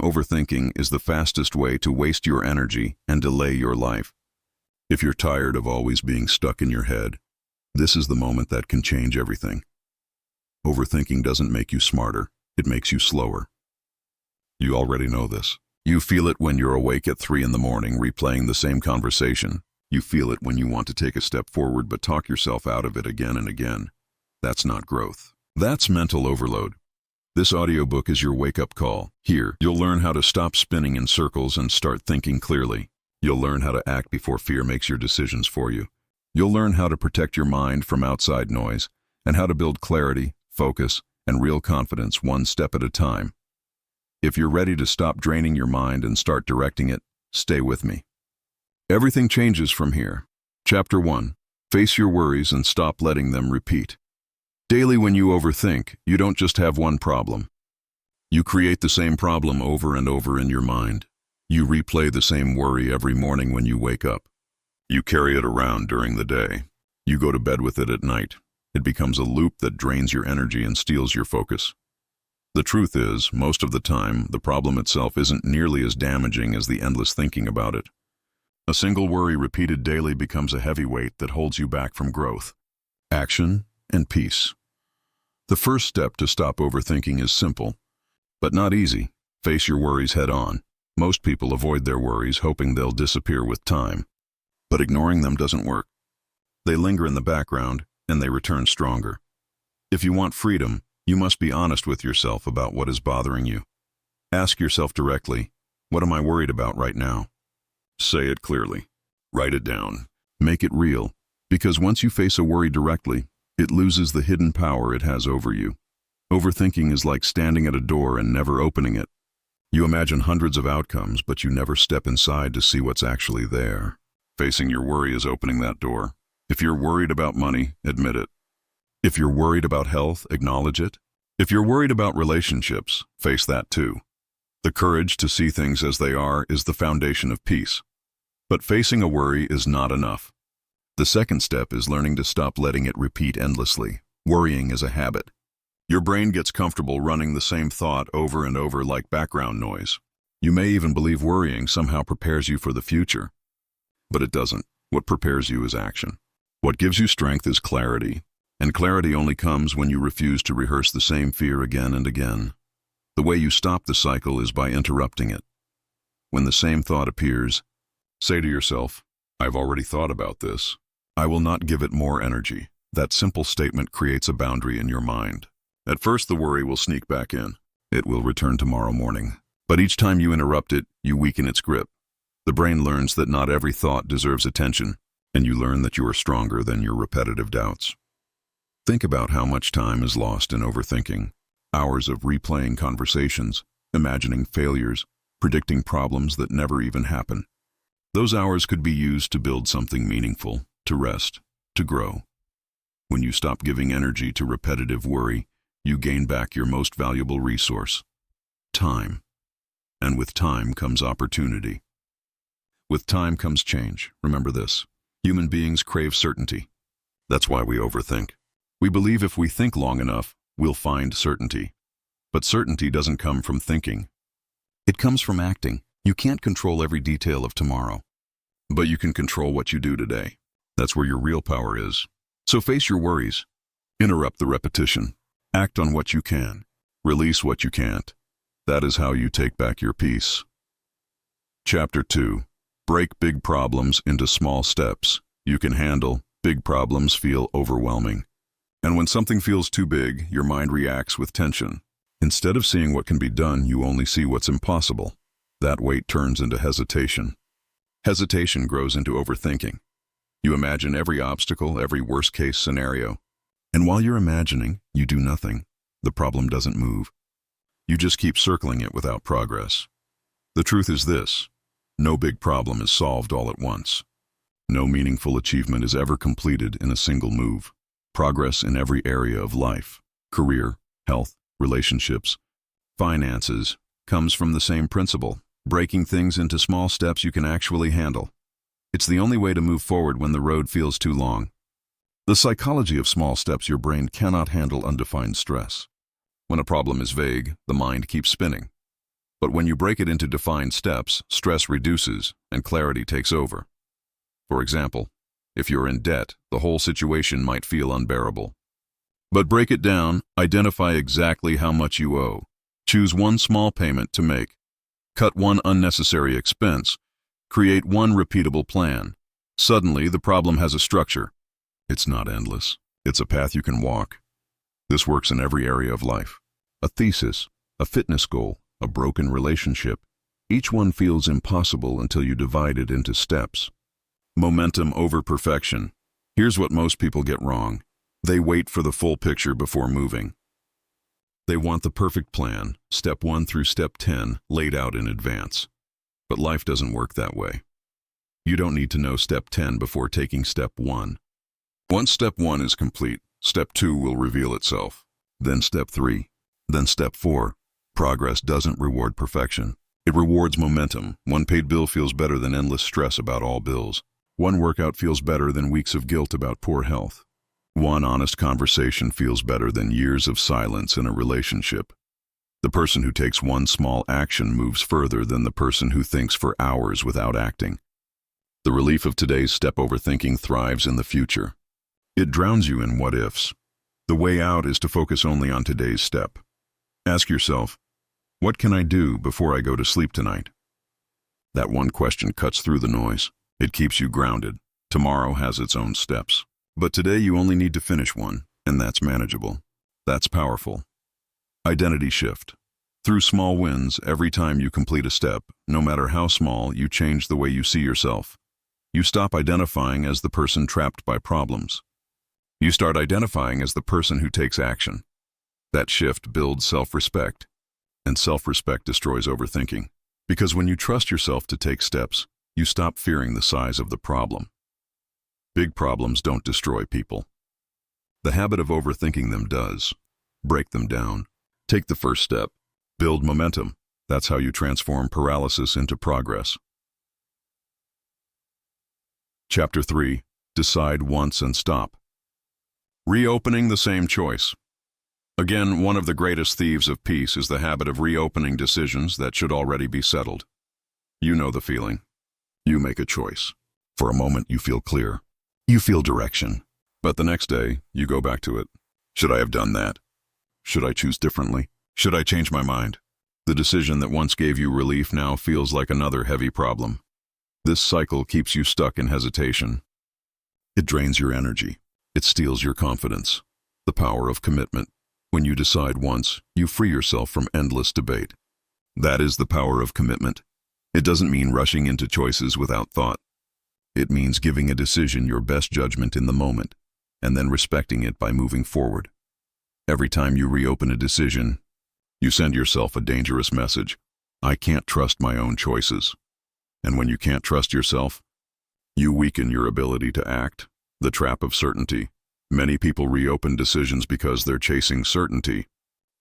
overthinking is the fastest way to waste your energy and delay your life. If you're tired of always being stuck in your head, this is the moment that can change everything. Overthinking doesn't make you smarter, it makes you slower. You already know this. You feel it when you're awake at 3 in the morning replaying the same conversation. You feel it when you want to take a step forward but talk yourself out of it again and again. That's not growth. That's mental overload. This audiobook is your wake-up call. Here, you'll learn how to stop spinning in circles and start thinking clearly. You'll learn how to act before fear makes your decisions for you. You'll learn how to protect your mind from outside noise and how to build clarity, focus, and real confidence one step at a time. If you're ready to stop draining your mind and start directing it, stay with me. Everything changes from here. Chapter 1. Face your worries and stop letting them repeat. Daily when you overthink, you don't just have one problem. You create the same problem over and over in your mind. You replay the same worry every morning when you wake up. You carry it around during the day. You go to bed with it at night. It becomes a loop that drains your energy and steals your focus. The truth is, most of the time, the problem itself isn't nearly as damaging as the endless thinking about it. A single worry repeated daily becomes a heavy weight that holds you back from growth, action, and peace. The first step to stop overthinking is simple, but not easy. Face your worries head on. Most people avoid their worries hoping they'll disappear with time. But ignoring them doesn't work. They linger in the background, and they return stronger. If you want freedom, you must be honest with yourself about what is bothering you. Ask yourself directly, what am I worried about right now? Say it clearly. Write it down. Make it real, because once you face a worry directly, it loses the hidden power it has over you. Overthinking is like standing at a door and never opening it. You imagine hundreds of outcomes, but you never step inside to see what's actually there. Facing your worry is opening that door. If you're worried about money, admit it. If you're worried about health, acknowledge it. If you're worried about relationships, face that too. The courage to see things as they are is the foundation of peace. But facing a worry is not enough. The second step is learning to stop letting it repeat endlessly. Worrying is a habit. Your brain gets comfortable running the same thought over and over like background noise. You may even believe worrying somehow prepares you for the future. But it doesn't. What prepares you is action. What gives you strength is clarity. And clarity only comes when you refuse to rehearse the same fear again and again. The way you stop the cycle is by interrupting it. When the same thought appears, say to yourself, I've already thought about this. I will not give it more energy. That simple statement creates a boundary in your mind. At first, the worry will sneak back in. It will return tomorrow morning. But each time you interrupt it, you weaken its grip. The brain learns that not every thought deserves attention, and you learn that you are stronger than your repetitive doubts. Think about how much time is lost in overthinking. Hours of replaying conversations, imagining failures, predicting problems that never even happen. Those hours could be used to build something meaningful, to rest, to grow. When you stop giving energy to repetitive worry, you gain back your most valuable resource, time. And with time comes opportunity. With time comes change. Remember this. Human beings crave certainty. That's why we overthink. We believe if we think long enough, we'll find certainty. But certainty doesn't come from thinking. It comes from acting. You can't control every detail of tomorrow, but you can control what you do today. That's where your real power is. So face your worries. Interrupt the repetition. Act on what you can. Release what you can't. That is how you take back your peace. Chapter 2. Break big problems into small steps you can handle. Big problems feel overwhelming. And when something feels too big, your mind reacts with tension. Instead of seeing what can be done, you only see what's impossible. That weight turns into hesitation. Hesitation grows into overthinking. You imagine every obstacle, every worst-case scenario. And while you're imagining, you do nothing. The problem doesn't move. You just keep circling it without progress. The truth is this: no big problem is solved all at once. No meaningful achievement is ever completed in a single move. Progress in every area of life, career, health, relationships, finances, comes from the same principle: breaking things into small steps you can actually handle. It's the only way to move forward when the road feels too long. The psychology of small steps: your brain cannot handle undefined stress. When a problem is vague, the mind keeps spinning. But when you break it into defined steps, stress reduces and clarity takes over. For example, if you're in debt, the whole situation might feel unbearable. But break it down, identify exactly how much you owe. Choose one small payment to make. Cut one unnecessary expense. Create one repeatable plan. Suddenly, the problem has a structure. It's not endless. It's a path you can walk. This works in every area of life. A thesis, a fitness goal, a broken relationship. Each one feels impossible until you divide it into steps. Momentum over perfection. Here's what most people get wrong. They wait for the full picture before moving. They want the perfect plan, step 1 through step 10, laid out in advance. But life doesn't work that way. You don't need to know step 10 before taking step 1. Once step 1 is complete, step 2 will reveal itself. Then step 3. Then step 4. Progress doesn't reward perfection. It rewards momentum. One paid bill feels better than endless stress about all bills. One workout feels better than weeks of guilt about poor health. One honest conversation feels better than years of silence in a relationship. The person who takes one small action moves further than the person who thinks for hours without acting. The relief of today's step overthinking thrives in the future. It drowns you in what-ifs. The way out is to focus only on today's step. Ask yourself, what can I do before I go to sleep tonight? That one question cuts through the noise. It keeps you grounded. Tomorrow has its own steps. But today you only need to finish one, and that's manageable. That's powerful. Identity shift. Through small wins, every time you complete a step, no matter how small, you change the way you see yourself. You stop identifying as the person trapped by problems. You start identifying as the person who takes action. That shift builds self-respect, and self-respect destroys overthinking. Because when you trust yourself to take steps, you stop fearing the size of the problem. Big problems don't destroy people. The habit of overthinking them does. Break them down. Take the first step. Build momentum. That's how you transform paralysis into progress. Chapter 3. Decide once and stop. Reopening the same choice. Again, one of the greatest thieves of peace is the habit of reopening decisions that should already be settled. You know the feeling. You make a choice. For a moment, you feel clear. You feel direction. But the next day, you go back to it. Should I have done that? Should I choose differently? Should I change my mind? The decision that once gave you relief now feels like another heavy problem. This cycle keeps you stuck in hesitation. It drains your energy. It steals your confidence. The power of commitment. When you decide once, you free yourself from endless debate. That is the power of commitment. It doesn't mean rushing into choices without thought. It means giving a decision your best judgment in the moment, and then respecting it by moving forward. Every time you reopen a decision, you send yourself a dangerous message. I can't trust my own choices. And when you can't trust yourself, you weaken your ability to act. The trap of certainty. Many people reopen decisions because they're chasing certainty.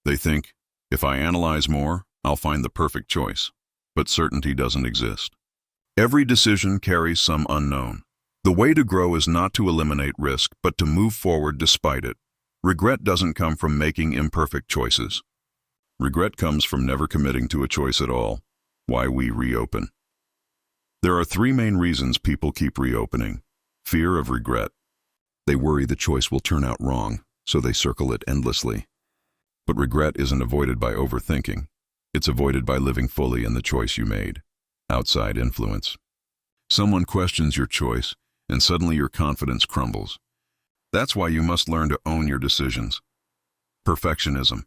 They think, if I analyze more, I'll find the perfect choice. But certainty doesn't exist. Every decision carries some unknown. The way to grow is not to eliminate risk, but to move forward despite it. Regret doesn't come from making imperfect choices. Regret comes from never committing to a choice at all. Why we reopen. There are 3 main reasons people keep reopening. Fear of regret. They worry the choice will turn out wrong, so they circle it endlessly. But regret isn't avoided by overthinking. It's avoided by living fully in the choice you made. Outside influence. Someone questions your choice, and suddenly your confidence crumbles. That's why you must learn to own your decisions. Perfectionism.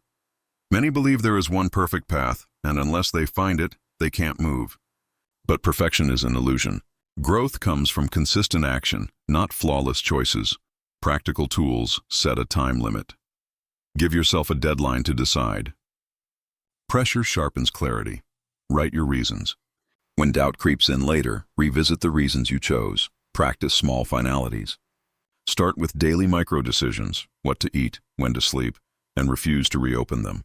Many believe there is one perfect path, and unless they find it, they can't move. But perfection is an illusion. Growth comes from consistent action, not flawless choices. Practical tools set a time limit. Give yourself a deadline to decide. Pressure sharpens clarity. Write your reasons. When doubt creeps in later, revisit the reasons you chose. Practice small finalities. Start with daily micro-decisions, what to eat, when to sleep, and refuse to reopen them.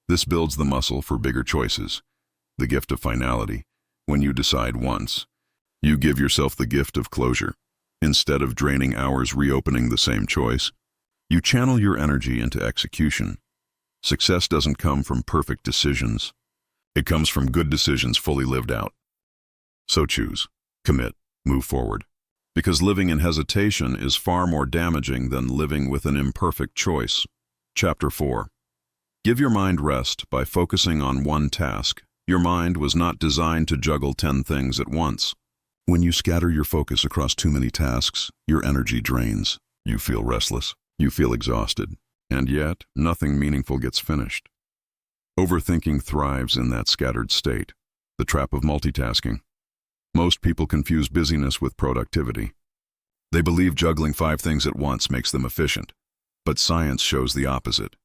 This builds the muscle for bigger choices. The gift of finality. When you decide once, you give yourself the gift of closure. Instead of draining hours reopening the same choice, you channel your energy into execution. Success doesn't come from perfect decisions. It comes from good decisions fully lived out. So choose, commit, move forward. Because living in hesitation is far more damaging than living with an imperfect choice. Chapter 4. Give your mind rest by focusing on one task. Your mind was not designed to juggle 10 things at once. When you scatter your focus across too many tasks, your energy drains. You feel restless. You feel exhausted. And yet, nothing meaningful gets finished. Overthinking thrives in that scattered state. The trap of multitasking. Most people confuse busyness with productivity. They believe juggling 5 things at once makes them efficient. But science shows the opposite.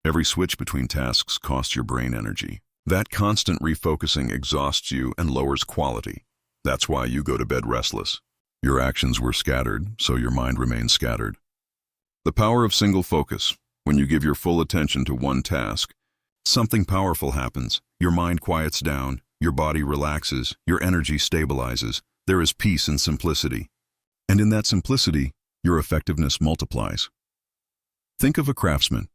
Every switch between tasks costs your brain energy. That constant refocusing exhausts you and lowers quality. That's why you go to bed restless. Your actions were scattered, so your mind remains scattered. The power of single focus. When you give your full attention to one task, something powerful happens. Your mind quiets down, your body relaxes, your energy stabilizes. There is peace in simplicity. And in that simplicity, your effectiveness multiplies. Think of a craftsman.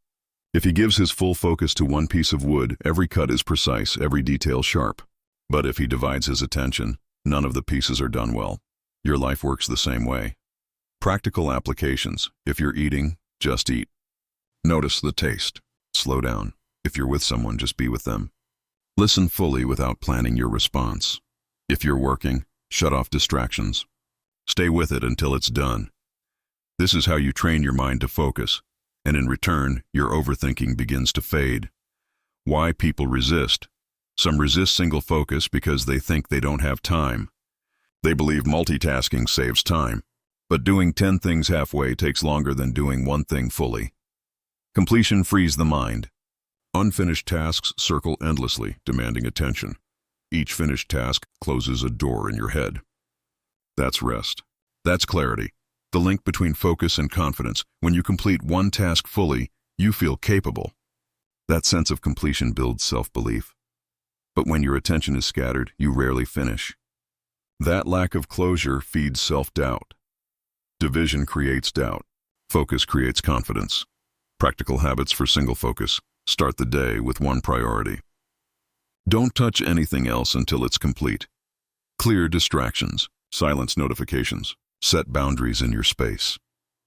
If he gives his full focus to one piece of wood, every cut is precise, every detail sharp. But if he divides his attention, none of the pieces are done well. Your life works the same way. Practical applications. If you're eating, just eat. Notice the taste. Slow down. If you're with someone, just be with them. Listen fully without planning your response. If you're working, shut off distractions. Stay with it until it's done. This is how you train your mind to focus, and in return, your overthinking begins to fade. Why people resist. Some resist single focus because they think they don't have time. They believe multitasking saves time, but doing 10 things halfway takes longer than doing one thing fully. Completion frees the mind. Unfinished tasks circle endlessly, demanding attention. Each finished task closes a door in your head. That's rest. That's clarity. The link between focus and confidence. When you complete one task fully, you feel capable. That sense of completion builds self-belief. But when your attention is scattered, you rarely finish. That lack of closure feeds self-doubt. Division creates doubt. Focus creates confidence. Practical habits for single focus. Start the day with one priority. Don't touch anything else until it's complete. Clear distractions. Silence notifications. Set boundaries in your space.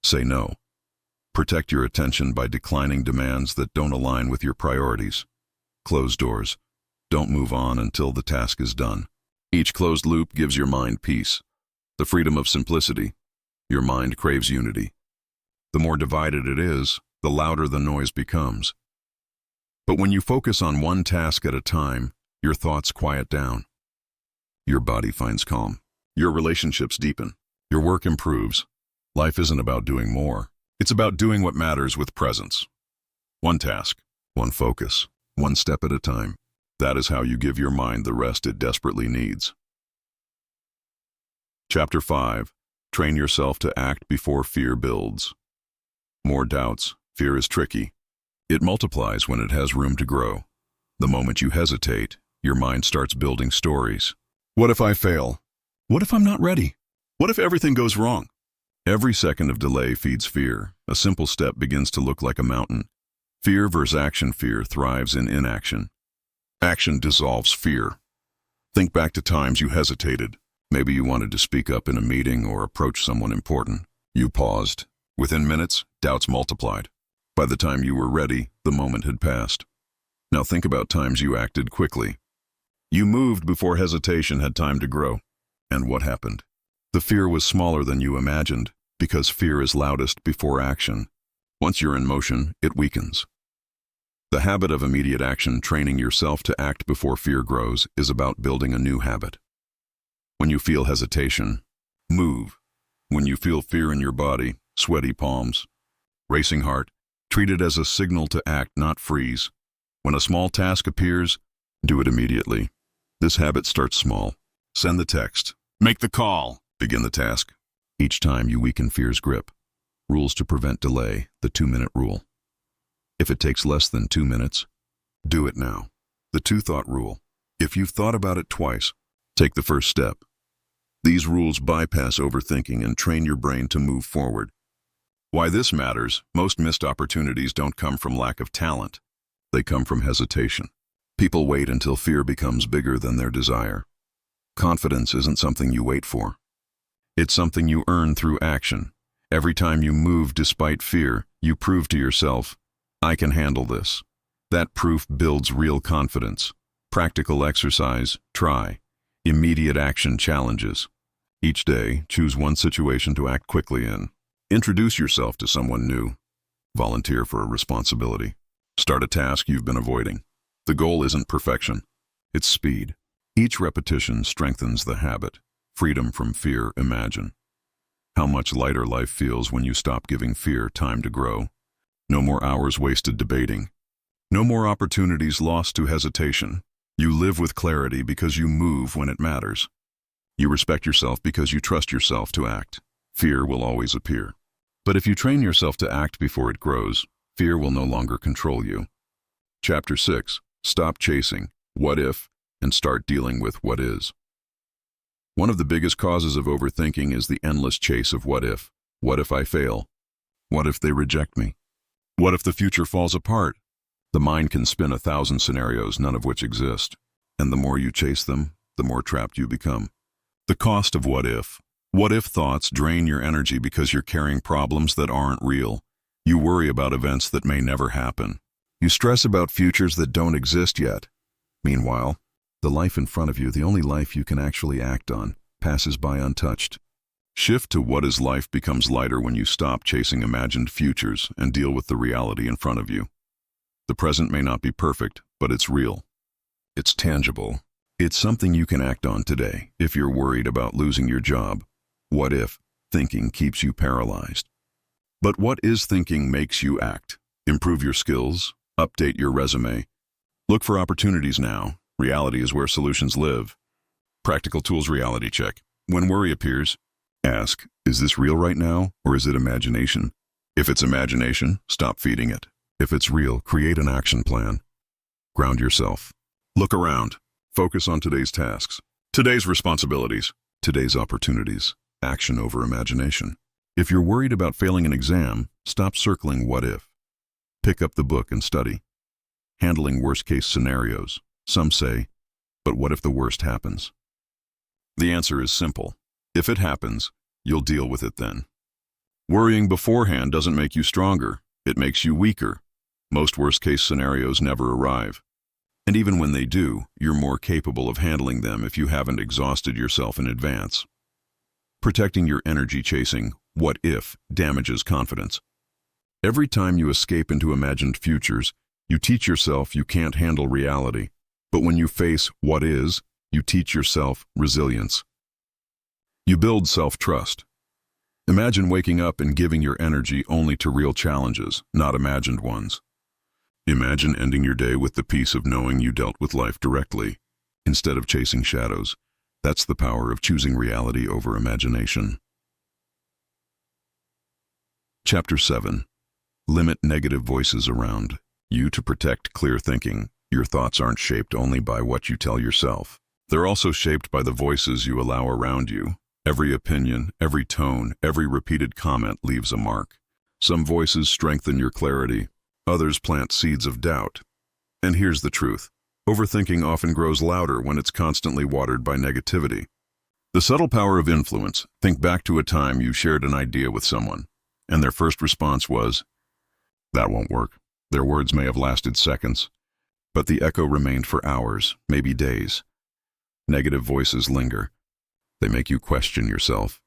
Say no. Protect your attention by declining demands that don't align with your priorities. Close doors. Don't move on until the task is done. Each closed loop gives your mind peace. The freedom of simplicity. Your mind craves unity. The more divided it is, the louder the noise becomes. But when you focus on one task at a time, your thoughts quiet down. Your body finds calm. Your relationships deepen. Your work improves. Life isn't about doing more. It's about doing what matters with presence. One task, one focus, one step at a time. That is how you give your mind the rest it desperately needs. Chapter 5. Train yourself to act before fear builds. More doubts. Fear is tricky. It multiplies when it has room to grow. The moment you hesitate, your mind starts building stories. What if I fail? What if I'm not ready? What if everything goes wrong? Every second of delay feeds fear. A simple step begins to look like a mountain. Fear versus action. Fear thrives in inaction. Action dissolves fear. Think back to times you hesitated. Maybe you wanted to speak up in a meeting or approach someone important. You paused. Within minutes, doubts multiplied. By the time you were ready, the moment had passed. Now think about times you acted quickly. You moved before hesitation had time to grow. And what happened? The fear was smaller than you imagined, because fear is loudest before action. Once you're in motion, it weakens. The habit of immediate action, training yourself to act before fear grows, is about building a new habit. When you feel hesitation, move. When you feel fear in your body, sweaty palms, racing heart, treat it as a signal to act, not freeze. When a small task appears, do it immediately. This habit starts small. Send the text. Make the call. Begin the task. Each time you weaken fear's grip. Rules to prevent delay, the 2-minute rule. If it takes less than 2 minutes, do it now. The 2-thought rule. If you've thought about it twice, take the first step. These rules bypass overthinking and train your brain to move forward. Why this matters: most missed opportunities don't come from lack of talent. They come from hesitation. People wait until fear becomes bigger than their desire. Confidence isn't something you wait for. It's something you earn through action. Every time you move despite fear, you prove to yourself, I can handle this. That proof builds real confidence. Practical exercise, try. Immediate action challenges. Each day, choose one situation to act quickly in. Introduce yourself to someone new. Volunteer for a responsibility. Start a task you've been avoiding. The goal isn't perfection. It's speed. Each repetition strengthens the habit. Freedom from fear, imagine. How much lighter life feels when you stop giving fear time to grow. No more hours wasted debating. No more opportunities lost to hesitation. You live with clarity because you move when it matters. You respect yourself because you trust yourself to act. Fear will always appear. But if you train yourself to act before it grows, fear will no longer control you. Chapter 6. Stop chasing what if and start dealing with what is. One of the biggest causes of overthinking is the endless chase of what if. What if I fail? What if they reject me? What if the future falls apart? The mind can spin 1,000 scenarios, none of which exist. And the more you chase them, the more trapped you become. The cost of what if. What if thoughts drain your energy because you're carrying problems that aren't real. You worry about events that may never happen. You stress about futures that don't exist yet. Meanwhile, the life in front of you, the only life you can actually act on, passes by untouched. Shift to what is life becomes lighter when you stop chasing imagined futures and deal with the reality in front of you. The present may not be perfect, but it's real. It's tangible. It's something you can act on today. If you're worried about losing your job, what if thinking keeps you paralyzed? But what is thinking makes you act? Improve your skills, update your resume. Look for opportunities now. Reality is where solutions live. Practical tools reality check. When worry appears, ask, is this real right now or is it imagination? If it's imagination, stop feeding it. If it's real, create an action plan. Ground yourself. Look around. Focus on today's tasks, today's responsibilities, today's opportunities. Action over imagination. If you're worried about failing an exam, stop circling what if. Pick up the book and study. Handling worst-case scenarios. Some say, but what if the worst happens? The answer is simple. If it happens, you'll deal with it then. Worrying beforehand doesn't make you stronger. It makes you weaker. Most worst-case scenarios never arrive. And even when they do, you're more capable of handling them if you haven't exhausted yourself in advance. Protecting your energy chasing what if damages confidence. Every time you escape into imagined futures, you teach yourself you can't handle reality. But when you face what is, you teach yourself resilience. You build self-trust. Imagine waking up and giving your energy only to real challenges, not imagined ones. Imagine ending your day with the peace of knowing you dealt with life directly, instead of chasing shadows. That's the power of choosing reality over imagination. Chapter 7. Limit negative voices around you to protect clear thinking. Your thoughts aren't shaped only by what you tell yourself. They're also shaped by the voices you allow around you. Every opinion, every tone, every repeated comment leaves a mark. Some voices strengthen your clarity. Others plant seeds of doubt. And here's the truth. Overthinking often grows louder when it's constantly watered by negativity. The subtle power of influence. Think back to a time you shared an idea with someone, and their first response was, "That won't work." Their words may have lasted seconds, but the echo remained for hours, maybe days. Negative voices linger. They make you question yourself.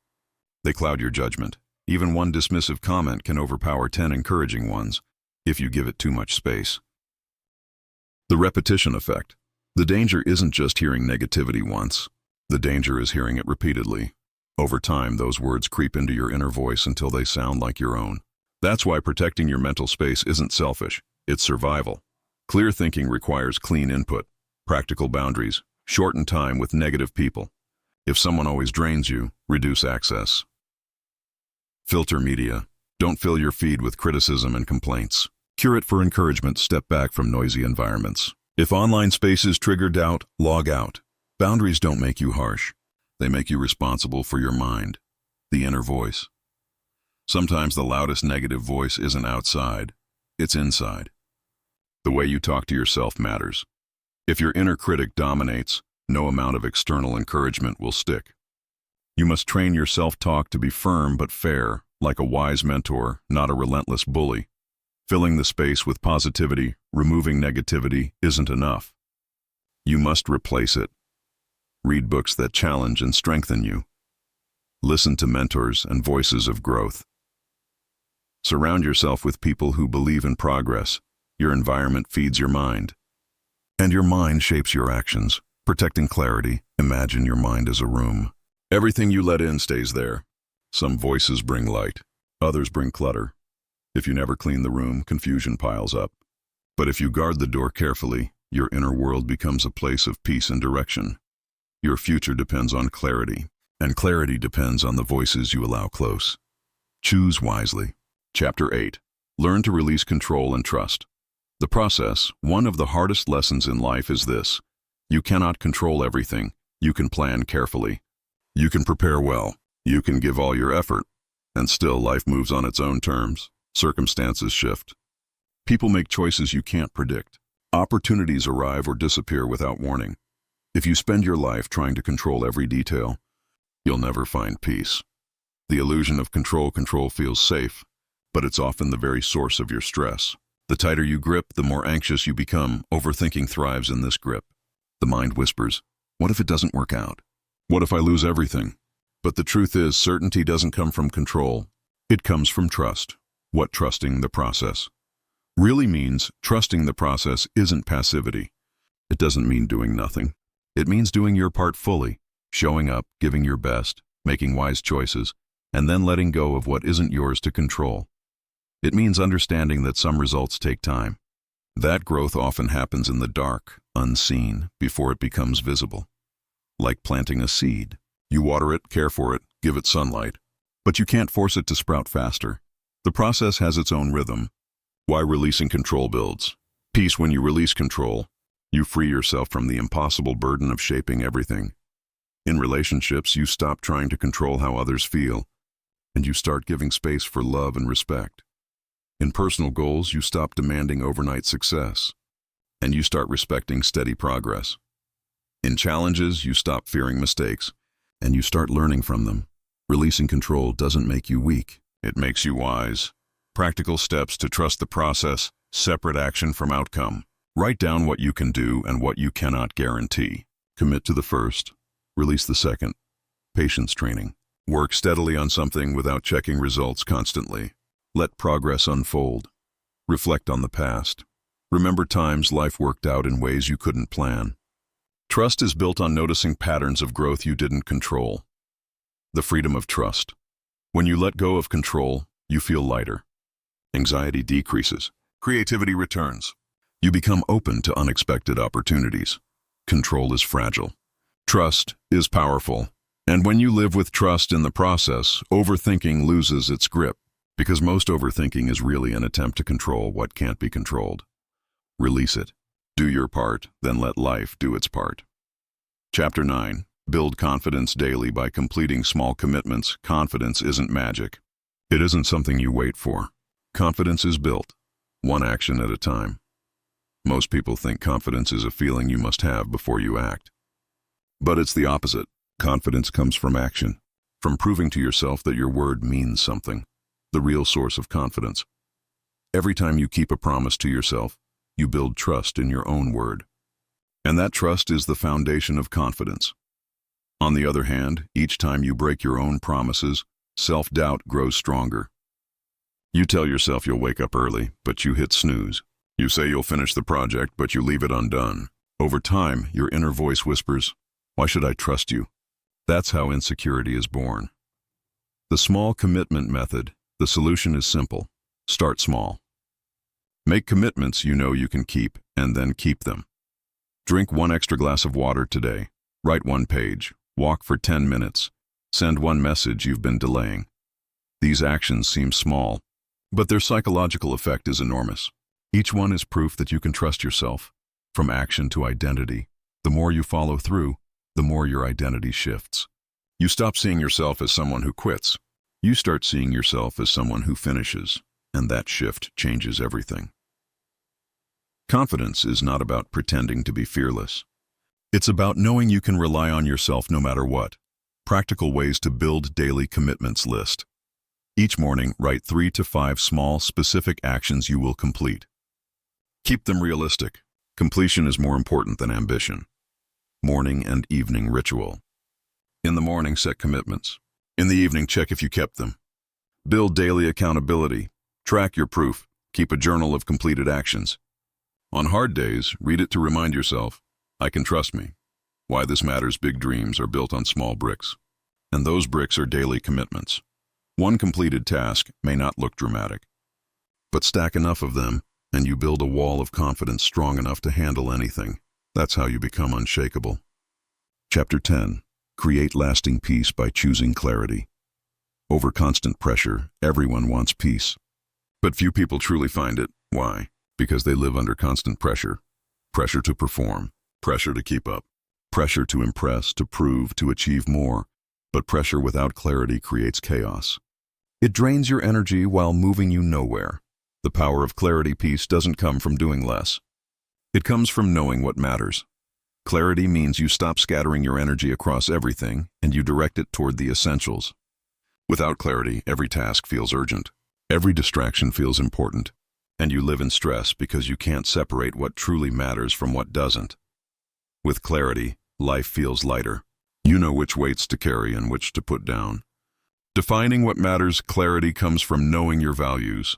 They cloud your judgment. Even one dismissive comment can overpower 10 encouraging ones if you give it too much space. The repetition effect. The danger isn't just hearing negativity once. The danger is hearing it repeatedly. Over time, those words creep into your inner voice until they sound like your own. That's why protecting your mental space isn't selfish, it's survival. Clear thinking requires clean input, practical boundaries, shorten time with negative people. If someone always drains you, reduce access. Filter media. Don't fill your feed with criticism and complaints. Cure it for encouragement. Step back from noisy environments. If online spaces trigger doubt, log out. Boundaries don't make you harsh. They make you responsible for your mind, the inner voice. Sometimes the loudest negative voice isn't outside, it's inside. The way you talk to yourself matters. If your inner critic dominates, no amount of external encouragement will stick. You must train your self-talk to be firm but fair, like a wise mentor, not a relentless bully. Filling the space with positivity, removing negativity, isn't enough. You must replace it. Read books that challenge and strengthen you. Listen to mentors and voices of growth. Surround yourself with people who believe in progress. Your environment feeds your mind. And your mind shapes your actions. Protecting clarity, imagine your mind as a room. Everything you let in stays there. Some voices bring light, others bring clutter. If you never clean the room, confusion piles up. But if you guard the door carefully, your inner world becomes a place of peace and direction. Your future depends on clarity, and clarity depends on the voices you allow close. Choose wisely. Chapter 8. Learn to release control and trust. The process, one of the hardest lessons in life, is this. You cannot control everything. You can plan carefully. You can prepare well. You can give all your effort. And still, life moves on its own terms. Circumstances shift. People make choices you can't predict. Opportunities arrive or disappear without warning. If you spend your life trying to control every detail, you'll never find peace. The illusion of control feels safe, but it's often the very source of your stress. The tighter you grip, the more anxious you become. Overthinking thrives in this grip. The mind whispers, what if it doesn't work out? What if I lose everything? But the truth is, certainty doesn't come from control. It comes from trust. What trusting the process really means, trusting the process isn't passivity. It doesn't mean doing nothing. It means doing your part fully, showing up, giving your best, making wise choices, and then letting go of what isn't yours to control. It means understanding that some results take time. That growth often happens in the dark, unseen, before it becomes visible. Like planting a seed. You water it, care for it, give it sunlight. But you can't force it to sprout faster. The process has its own rhythm. Why releasing control builds? Peace. When you release control, you free yourself from the impossible burden of shaping everything. In relationships, you stop trying to control how others feel, and you start giving space for love and respect. In personal goals, you stop demanding overnight success, and you start respecting steady progress. In challenges, you stop fearing mistakes, and you start learning from them. Releasing control doesn't make you weak. It makes you wise. Practical steps to trust the process, separate action from outcome. Write down what you can do and what you cannot guarantee. Commit to the first, release the second. Patience training. Work steadily on something without checking results constantly. Let progress unfold. Reflect on the past. Remember times life worked out in ways you couldn't plan. Trust is built on noticing patterns of growth you didn't control. The freedom of trust. When you let go of control, you feel lighter. Anxiety decreases. Creativity returns. You become open to unexpected opportunities. Control is fragile. Trust is powerful. And when you live with trust in the process, overthinking loses its grip. Because most overthinking is really an attempt to control what can't be controlled. Release it. Do your part, then let life do its part. Chapter 9. Build confidence daily by completing small commitments. Confidence isn't magic. It isn't something you wait for. Confidence is built, one action at a time. Most people think confidence is a feeling you must have before you act. But it's the opposite. Confidence comes from action, from proving to yourself that your word means something, the real source of confidence. Every time you keep a promise to yourself, you build trust in your own word. And that trust is the foundation of confidence. On the other hand, each time you break your own promises, self-doubt grows stronger. You tell yourself you'll wake up early, but you hit snooze. You say you'll finish the project, but you leave it undone. Over time, your inner voice whispers, "Why should I trust you?" That's how insecurity is born. The small commitment method. The solution is simple. Start small. Make commitments you know you can keep, and then keep them. Drink 1 extra glass of water today. Write 1 page. Walk for 10 minutes. Send 1 message you've been delaying. These actions seem small, but their psychological effect is enormous. Each one is proof that you can trust yourself. From action to identity, the more you follow through, the more your identity shifts. You stop seeing yourself as someone who quits. You start seeing yourself as someone who finishes, and that shift changes everything. Confidence is not about pretending to be fearless. It's about knowing you can rely on yourself no matter what. Practical ways to build daily commitments list. Each morning, write 3 to 5 small, specific actions you will complete. Keep them realistic. Completion is more important than ambition. Morning and evening ritual. In the morning, set commitments. In the evening, check if you kept them. Build daily accountability. Track your proof. Keep a journal of completed actions. On hard days, read it to remind yourself, I can trust me. Why this matters. Big dreams are built on small bricks. And those bricks are daily commitments. One completed task may not look dramatic, but stack enough of them and you build a wall of confidence strong enough to handle anything. That's how you become unshakable. Chapter 10. Create lasting peace by choosing clarity. Over constant pressure, everyone wants peace. But few people truly find it. Why? Because they live under constant pressure. Pressure to perform, pressure to keep up, pressure to impress, to prove, to achieve more. But pressure without clarity creates chaos. It drains your energy while moving you nowhere. The power of clarity peace doesn't come from doing less. It comes from knowing what matters. Clarity means you stop scattering your energy across everything and you direct it toward the essentials. Without clarity, every task feels urgent. Every distraction feels important. And you live in stress because you can't separate what truly matters from what doesn't. With clarity, life feels lighter. You know which weights to carry and which to put down. Defining what matters, clarity comes from knowing your values.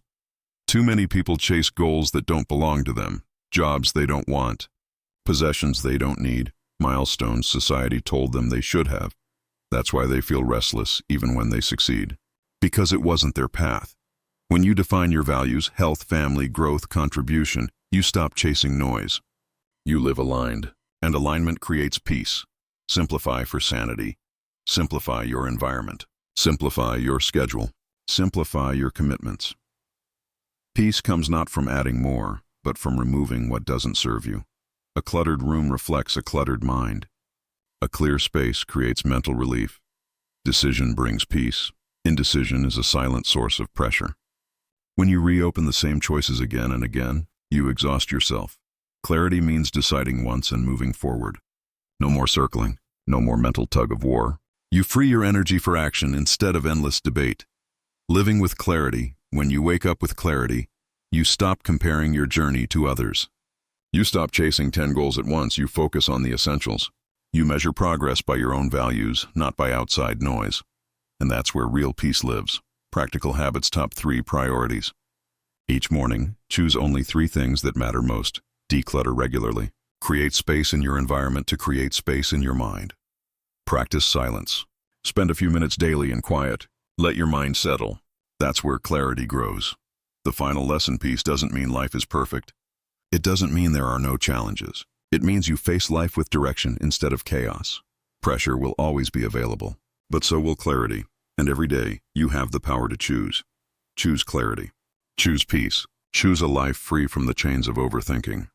Too many people chase goals that don't belong to them, jobs they don't want, possessions they don't need, milestones society told them they should have. That's why they feel restless even when they succeed. Because it wasn't their path. When you define your values, health, family, growth, contribution, you stop chasing noise. You live aligned, and alignment creates peace. Simplify for sanity. Simplify your environment. Simplify your schedule. Simplify your commitments. Peace comes not from adding more, but from removing what doesn't serve you. A cluttered room reflects a cluttered mind. A clear space creates mental relief. Decision brings peace. Indecision is a silent source of pressure. When you reopen the same choices again and again, you exhaust yourself. Clarity means deciding once and moving forward. No more circling, no more mental tug of war. You free your energy for action instead of endless debate. Living with clarity, when you wake up with clarity, you stop comparing your journey to others. You stop chasing 10 goals at once, you focus on the essentials. You measure progress by your own values, not by outside noise. And that's where real peace lives. Practical habits. Top 3 priorities. Each morning, choose only 3 things that matter most. Declutter regularly. Create space in your environment to create space in your mind. Practice silence. Spend a few minutes daily in quiet. Let your mind settle. That's where clarity grows. The final lesson. Peace doesn't mean life is perfect. It doesn't mean there are no challenges. It means you face life with direction instead of chaos. Pressure will always be available, but so will clarity. And every day, you have the power to choose. Choose clarity. Choose peace. Choose a life free from the chains of overthinking.